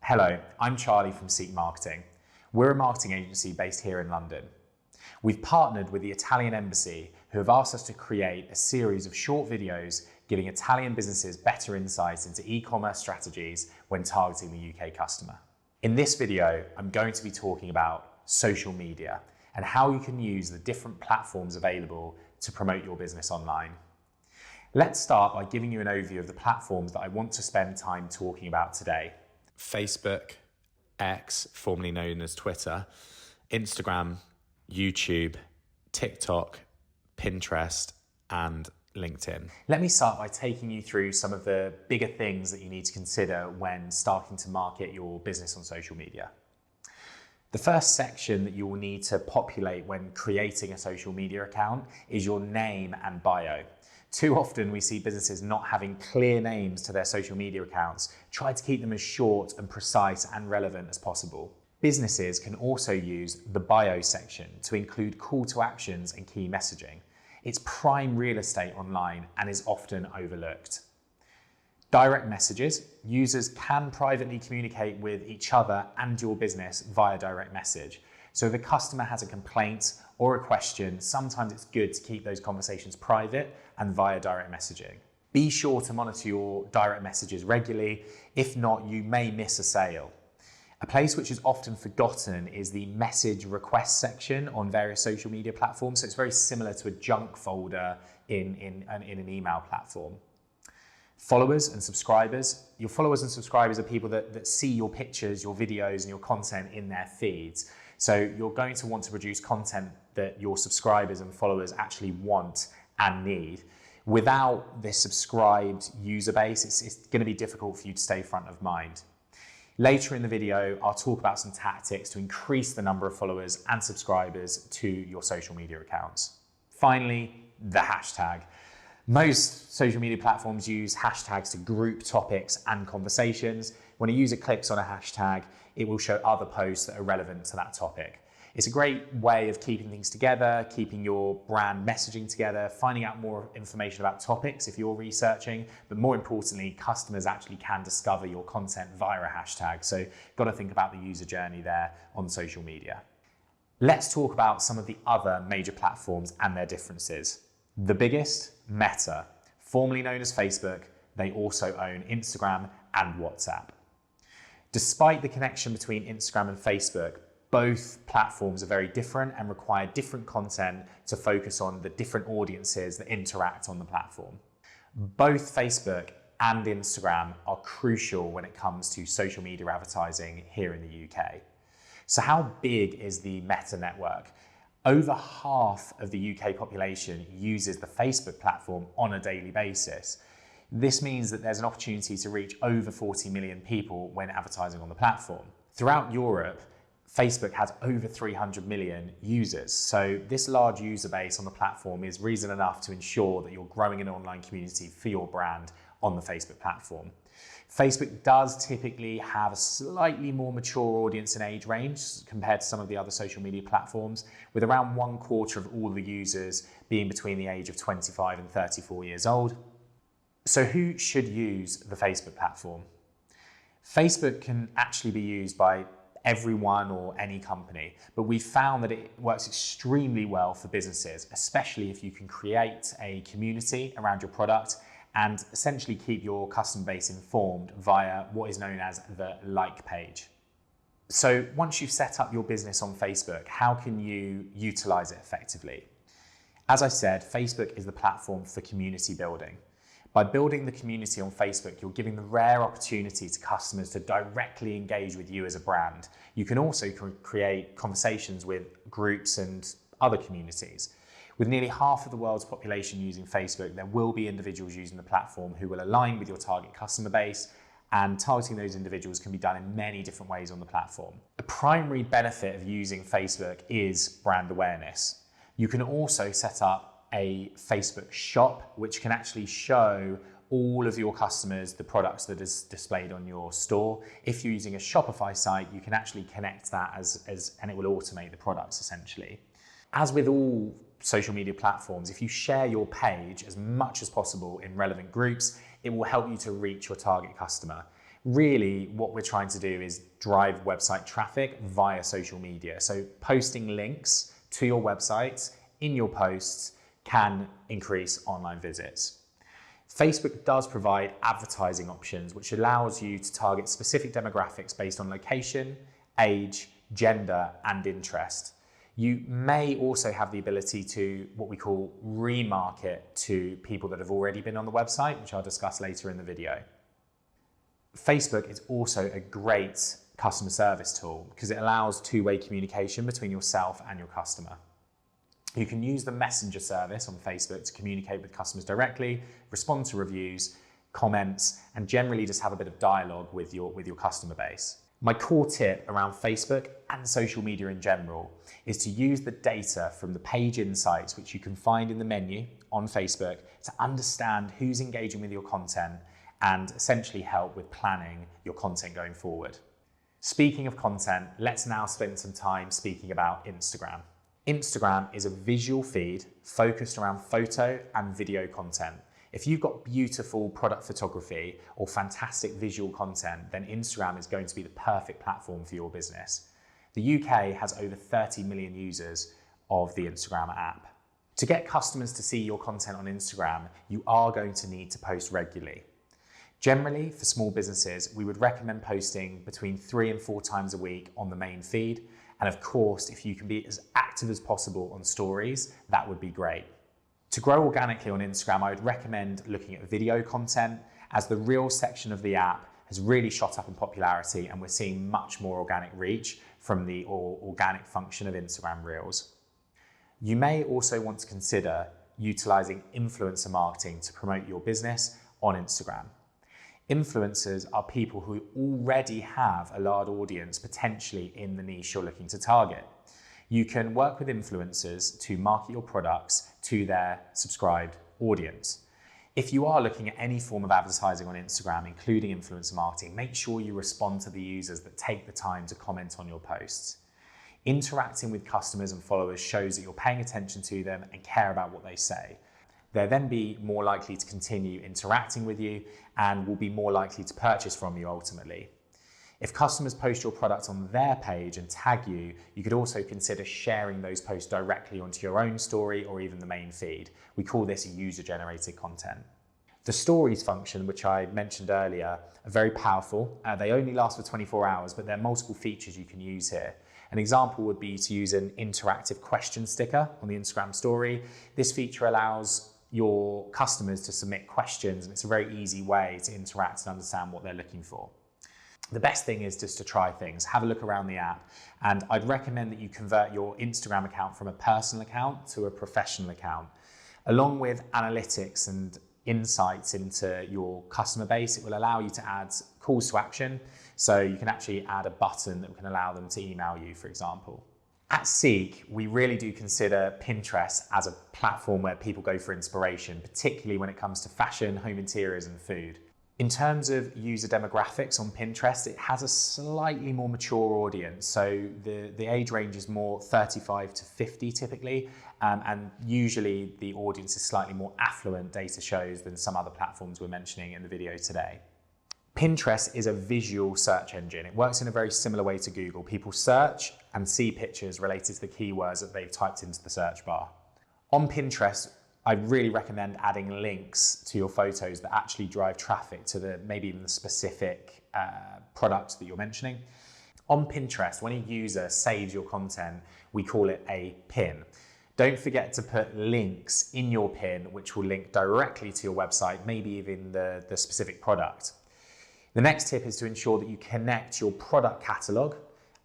Hello, I'm Charlie from Seek Marketing. We're a marketing agency based here in London. We've partnered with the Italian Embassy, who have asked us to create a series of short videos giving Italian businesses better insights into e-commerce strategies when targeting the UK customer. In this video, I'm going to be talking about social media and how you can use the different platforms available to promote your business online. Let's start by giving you an overview of the platforms that I want to spend time talking about today. Facebook, X, formerly known as Twitter, Instagram, YouTube, TikTok, Pinterest, and LinkedIn. Let me start by taking you through some of the bigger things that you need to consider when starting to market your business on social media. The first section that you will need to populate when creating a social media account is your name and bio. Too often we see businesses not having clear names to their social media accounts. Try to keep them as short and precise and relevant as possible. Businesses can also use the bio section to include call to actions and key messaging. It's prime real estate online and is often overlooked. Direct messages. Users can privately communicate with each other and your business via direct message. So if a customer has a complaint or a question, sometimes it's good to keep those conversations private and via direct messaging. Be sure to monitor your direct messages regularly. If not, you may miss a sale. A place which is often forgotten is the message request section on various social media platforms. So it's very similar to a junk folder in an email platform. Followers and subscribers. Your followers and subscribers are people that see your pictures, your videos, and your content in their feeds. So you're going to want to produce content that your subscribers and followers actually want and need. Without this subscribed user base, it's going to be difficult for you to stay front of mind. Later in the video, I'll talk about some tactics to increase the number of followers and subscribers to your social media accounts. Finally, the hashtag. Most social media platforms use hashtags to group topics and conversations. When a user clicks on a hashtag, it will show other posts that are relevant to that topic. It's a great way of keeping things together, keeping your brand messaging together, finding out more information about topics if you're researching, but more importantly, customers actually can discover your content via a hashtag. So you've got to think about the user journey there on social media. Let's talk about some of the other major platforms and their differences. The biggest, Meta, formerly known as Facebook. They also own Instagram and WhatsApp. Despite the connection between Instagram and Facebook, both platforms are very different and require different content to focus on the different audiences that interact on the platform. Both Facebook and Instagram are crucial when it comes to social media advertising here in the UK. So how big is the Meta network? Over half of the UK population uses the Facebook platform on a daily basis. This means that there's an opportunity to reach over 40 million people when advertising on the platform. Throughout Europe, Facebook has over 300 million users. So this large user base on the platform is reason enough to ensure that you're growing an online community for your brand on the Facebook platform. Facebook does typically have a slightly more mature audience and age range compared to some of the other social media platforms, with around 1/4 of all the users being between the age of 25 and 34 years old. So who should use the Facebook platform? Facebook can actually be used by everyone or any company, but we've found that it works extremely well for businesses, especially if you can create a community around your product and essentially keep your customer base informed via what is known as the like page. So once you've set up your business on Facebook, how can you utilize it effectively? As I said, Facebook is the platform for community building. By building the community on Facebook, you're giving the rare opportunity to customers to directly engage with you as a brand. You can also create conversations with groups and other communities. With nearly half of the world's population using Facebook, there will be individuals using the platform who will align with your target customer base, and targeting those individuals can be done in many different ways on the platform. A primary benefit of using Facebook is brand awareness. You can also set up a Facebook shop, which can actually show all of your customers the products that is displayed on your store. If you're using a Shopify site, you can actually connect that and it will automate the products essentially. As with all social media platforms, if you share your page as much as possible in relevant groups, it will help you to reach your target customer. Really, what we're trying to do is drive website traffic via social media. So posting links to your websites in your posts can increase online visits. Facebook does provide advertising options, which allows you to target specific demographics based on location, age, gender, and interest. You may also have the ability to what we call remarket to people that have already been on the website, which I'll discuss later in the video. Facebook is also a great customer service tool because it allows two-way communication between yourself and your customer. You can use the messenger service on Facebook to communicate with customers directly, respond to reviews, comments, and generally just have a bit of dialogue with your customer base. My core tip around Facebook and social media in general is to use the data from the page insights, which you can find in the menu on Facebook, to understand who's engaging with your content and essentially help with planning your content going forward. Speaking of content, let's now spend some time speaking about Instagram. Instagram is a visual feed focused around photo and video content. If you've got beautiful product photography or fantastic visual content, then Instagram is going to be the perfect platform for your business. The UK has over 30 million users of the Instagram app. To get customers to see your content on Instagram, you are going to need to post regularly. Generally, for small businesses, we would recommend posting between 3 and 4 times a week on the main feed. And of course, if you can be as active as possible on stories, that would be great. To grow organically on Instagram, I would recommend looking at video content, as the Reels section of the app has really shot up in popularity and we're seeing much more organic reach from the organic function of Instagram Reels. You may also want to consider utilizing influencer marketing to promote your business on Instagram. Influencers are people who already have a large audience potentially in the niche you're looking to target. You can work with influencers to market your products to their subscribed audience. If you are looking at any form of advertising on Instagram, including influencer marketing, make sure you respond to the users that take the time to comment on your posts. Interacting with customers and followers shows that you're paying attention to them and care about what they say. They'll then be more likely to continue interacting with you and will be more likely to purchase from you ultimately. If customers post your product on their page and tag you, you could also consider sharing those posts directly onto your own story or even the main feed. We call this user-generated content. The stories function, which I mentioned earlier, are very powerful. They only last for 24 hours, but there are multiple features you can use here. An example would be to use an interactive question sticker on the Instagram story. This feature allows your customers to submit questions, and it's a very easy way to interact and understand what they're looking for. The best thing is just to try things, have a look around the app, and I'd recommend that you convert your Instagram account from a personal account to a professional account. Along with analytics and insights into your customer base, it will allow you to add calls to action, so you can actually add a button that can allow them to email you, for example. At Seek, we really do consider Pinterest as a platform where people go for inspiration, particularly when it comes to fashion, home interiors, and food. In terms of user demographics on Pinterest, it has a slightly more mature audience. So the age range is more 35 to 50 typically, and usually the audience is slightly more affluent, data shows, than some other platforms we're mentioning in the video today. Pinterest is a visual search engine. It works in a very similar way to Google. People search and see pictures related to the keywords that they've typed into the search bar. On Pinterest, I really recommend adding links to your photos that actually drive traffic to maybe even the specific product that you're mentioning. On Pinterest, when a user saves your content, we call it a pin. Don't forget to put links in your pin, which will link directly to your website, maybe even the specific product. The next tip is to ensure that you connect your product catalog,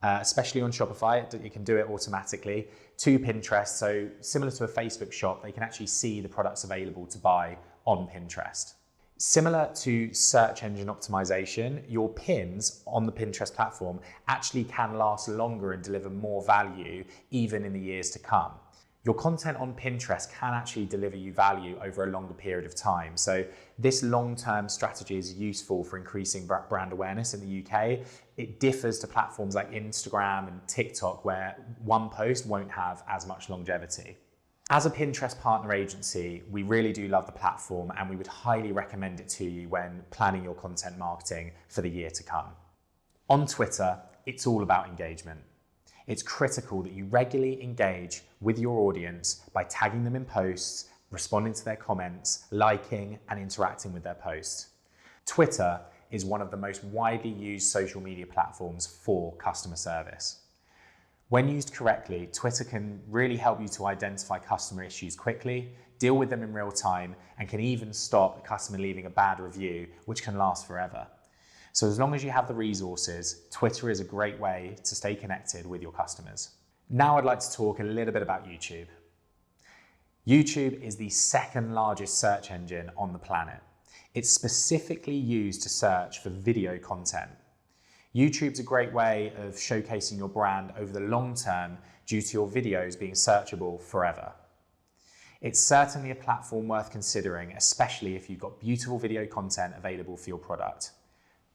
especially on Shopify, you can do it automatically, to Pinterest. So similar to a Facebook shop, they can actually see the products available to buy on Pinterest. Similar to search engine optimization, your pins on the Pinterest platform actually can last longer and deliver more value even in the years to come. Your content on Pinterest can actually deliver you value over a longer period of time. So this long-term strategy is useful for increasing brand awareness in the UK. It differs to platforms like Instagram and TikTok, where one post won't have as much longevity. As a Pinterest partner agency, we really do love the platform and we would highly recommend it to you when planning your content marketing for the year to come. On Twitter, it's all about engagement. It's critical that you regularly engage with your audience by tagging them in posts, responding to their comments, liking and interacting with their posts. Twitter is one of the most widely used social media platforms for customer service. When used correctly, Twitter can really help you to identify customer issues quickly, deal with them in real time, and can even stop a customer leaving a bad review, which can last forever. So as long as you have the resources, Twitter is a great way to stay connected with your customers. Now I'd like to talk a little bit about YouTube. YouTube is the second largest search engine on the planet. It's specifically used to search for video content. YouTube's a great way of showcasing your brand over the long term due to your videos being searchable forever. It's certainly a platform worth considering, especially if you've got beautiful video content available for your product.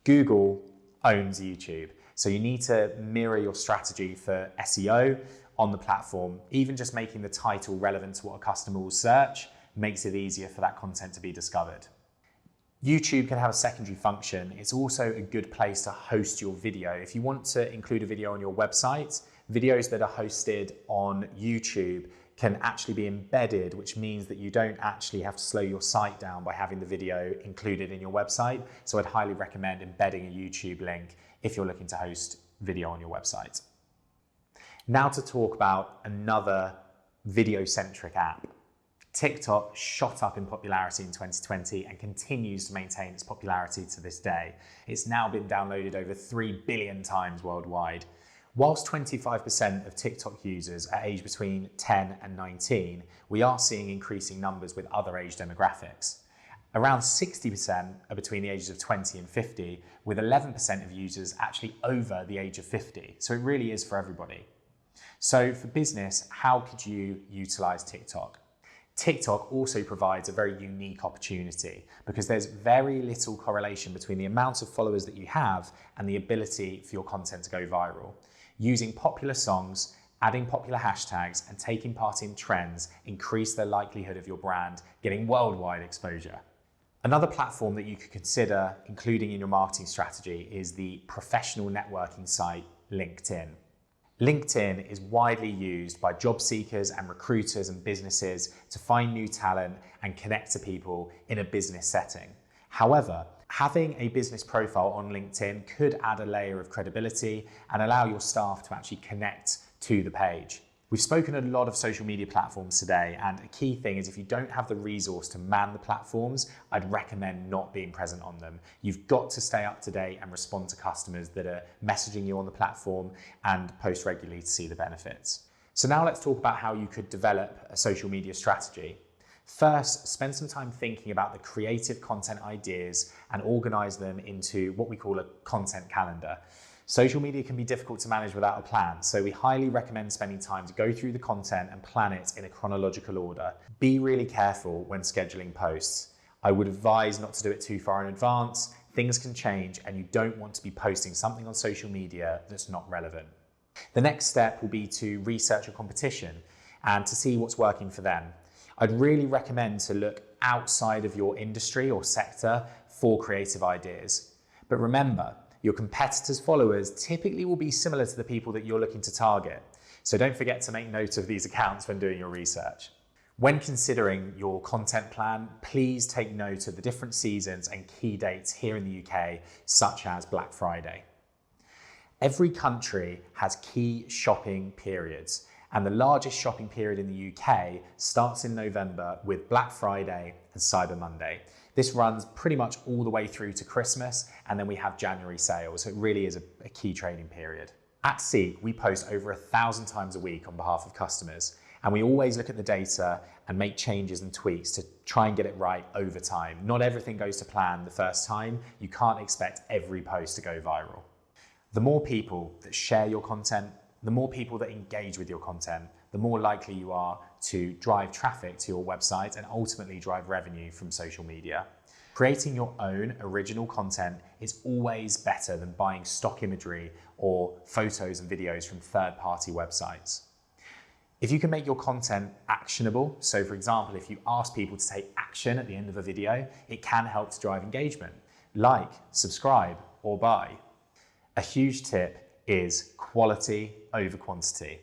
Google owns YouTube, so you need to mirror your strategy for SEO on the platform. Even just making the title relevant to what a customer will search makes it easier for that content to be discovered. YouTube can have a secondary function. It's also a good place to host your video. If you want to include a video on your website, videos that are hosted on YouTube can actually be embedded, which means that you don't actually have to slow your site down by having the video included in your website. So I'd highly recommend embedding a YouTube link if you're looking to host video on your website. Now to talk about another video-centric app. TikTok shot up in popularity in 2020 and continues to maintain its popularity to this day. It's now been downloaded over 3 billion times worldwide. Whilst 25% of TikTok users are aged between 10 and 19, we are seeing increasing numbers with other age demographics. Around 60% are between the ages of 20 and 50, with 11% of users actually over the age of 50. So it really is for everybody. So for business, how could you utilize TikTok? TikTok also provides a very unique opportunity because there's very little correlation between the amount of followers that you have and the ability for your content to go viral. Using popular songs, adding popular hashtags, and taking part in trends increase the likelihood of your brand getting worldwide exposure. Another platform that you could consider including in your marketing strategy is the professional networking site LinkedIn. LinkedIn is widely used by job seekers and recruiters and businesses to find new talent and connect to people in a business setting. However, having a business profile on LinkedIn could add a layer of credibility and allow your staff to actually connect to the page. We've spoken a lot of social media platforms today, and a key thing is if you don't have the resource to man the platforms, I'd recommend not being present on them. You've got to stay up to date and respond to customers that are messaging you on the platform and post regularly to see the benefits. So now let's talk about how you could develop a social media strategy. First, spend some time thinking about the creative content ideas and organize them into what we call a content calendar. Social media can be difficult to manage without a plan, so we highly recommend spending time to go through the content and plan it in a chronological order. Be really careful when scheduling posts. I would advise not to do it too far in advance. Things can change and you don't want to be posting something on social media that's not relevant. The next step will be to research your competition and to see what's working for them. I'd really recommend to look outside of your industry or sector for creative ideas. But remember, your competitors' followers typically will be similar to the people that you're looking to target. So don't forget to make note of these accounts when doing your research. When considering your content plan, please take note of the different seasons and key dates here in the UK, such as Black Friday. Every country has key shopping periods, and the largest shopping period in the UK starts in November with Black Friday and Cyber Monday. This runs pretty much all the way through to Christmas, and then we have January sales. So it really is a key trading period. At Seek, we post over 1,000 times a week on behalf of customers, and we always look at the data and make changes and tweaks to try and get it right over time. Not everything goes to plan the first time. You can't expect every post to go viral. The more people that share your content, the more people that engage with your content, the more likely you are to drive traffic to your website and ultimately drive revenue from social media. Creating your own original content is always better than buying stock imagery or photos and videos from third-party websites. If you can make your content actionable, so for example, if you ask people to take action at the end of a video, it can help to drive engagement. Like, subscribe, or buy. A huge tip is quality over quantity.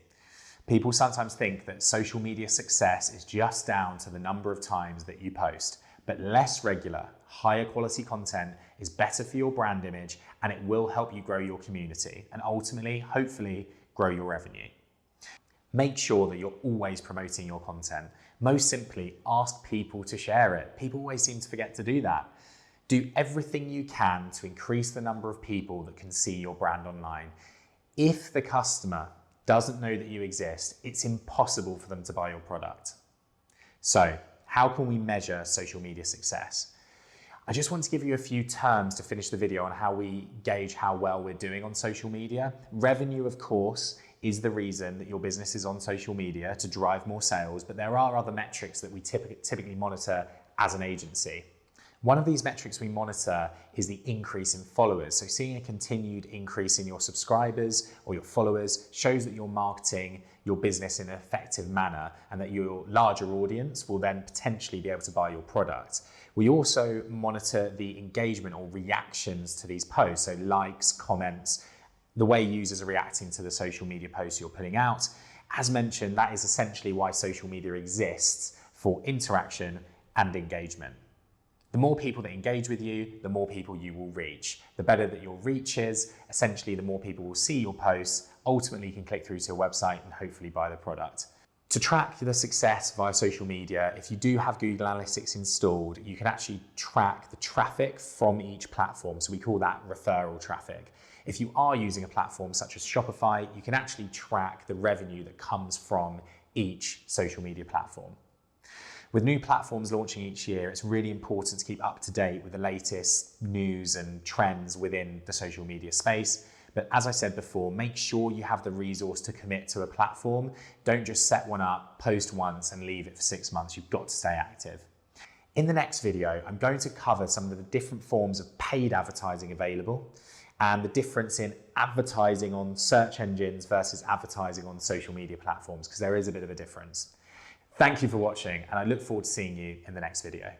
People sometimes think that social media success is just down to the number of times that you post, but less regular, higher quality content is better for your brand image, and it will help you grow your community and ultimately, hopefully, grow your revenue. Make sure that you're always promoting your content. Most simply, ask people to share it. People always seem to forget to do that. Do everything you can to increase the number of people that can see your brand online. If the customer doesn't know that you exist, it's impossible for them to buy your product. So, how can we measure social media success? I just want to give you a few terms to finish the video on how we gauge how well we're doing on social media. Revenue, of course, is the reason that your business is on social media to drive more sales, but there are other metrics that we typically monitor as an agency. One of these metrics we monitor is the increase in followers. So seeing a continued increase in your subscribers or your followers shows that you're marketing your business in an effective manner and that your larger audience will then potentially be able to buy your product. We also monitor the engagement or reactions to these posts, so likes, comments, the way users are reacting to the social media posts you're putting out. As mentioned, that is essentially why social media exists, for interaction and engagement. The more people that engage with you, the more people you will reach. The better that your reach is, essentially the more people will see your posts, ultimately you can click through to your website and hopefully buy the product. To track the success via social media, if you do have Google Analytics installed, you can actually track the traffic from each platform. So we call that referral traffic. If you are using a platform such as Shopify, you can actually track the revenue that comes from each social media platform. With new platforms launching each year, it's really important to keep up to date with the latest news and trends within the social media space. But as I said before, make sure you have the resource to commit to a platform. Don't just set one up, post once and leave it for 6 months. You've got to stay active. In the next video, I'm going to cover some of the different forms of paid advertising available and the difference in advertising on search engines versus advertising on social media platforms, because there is a bit of a difference. Thank you for watching, and I look forward to seeing you in the next video.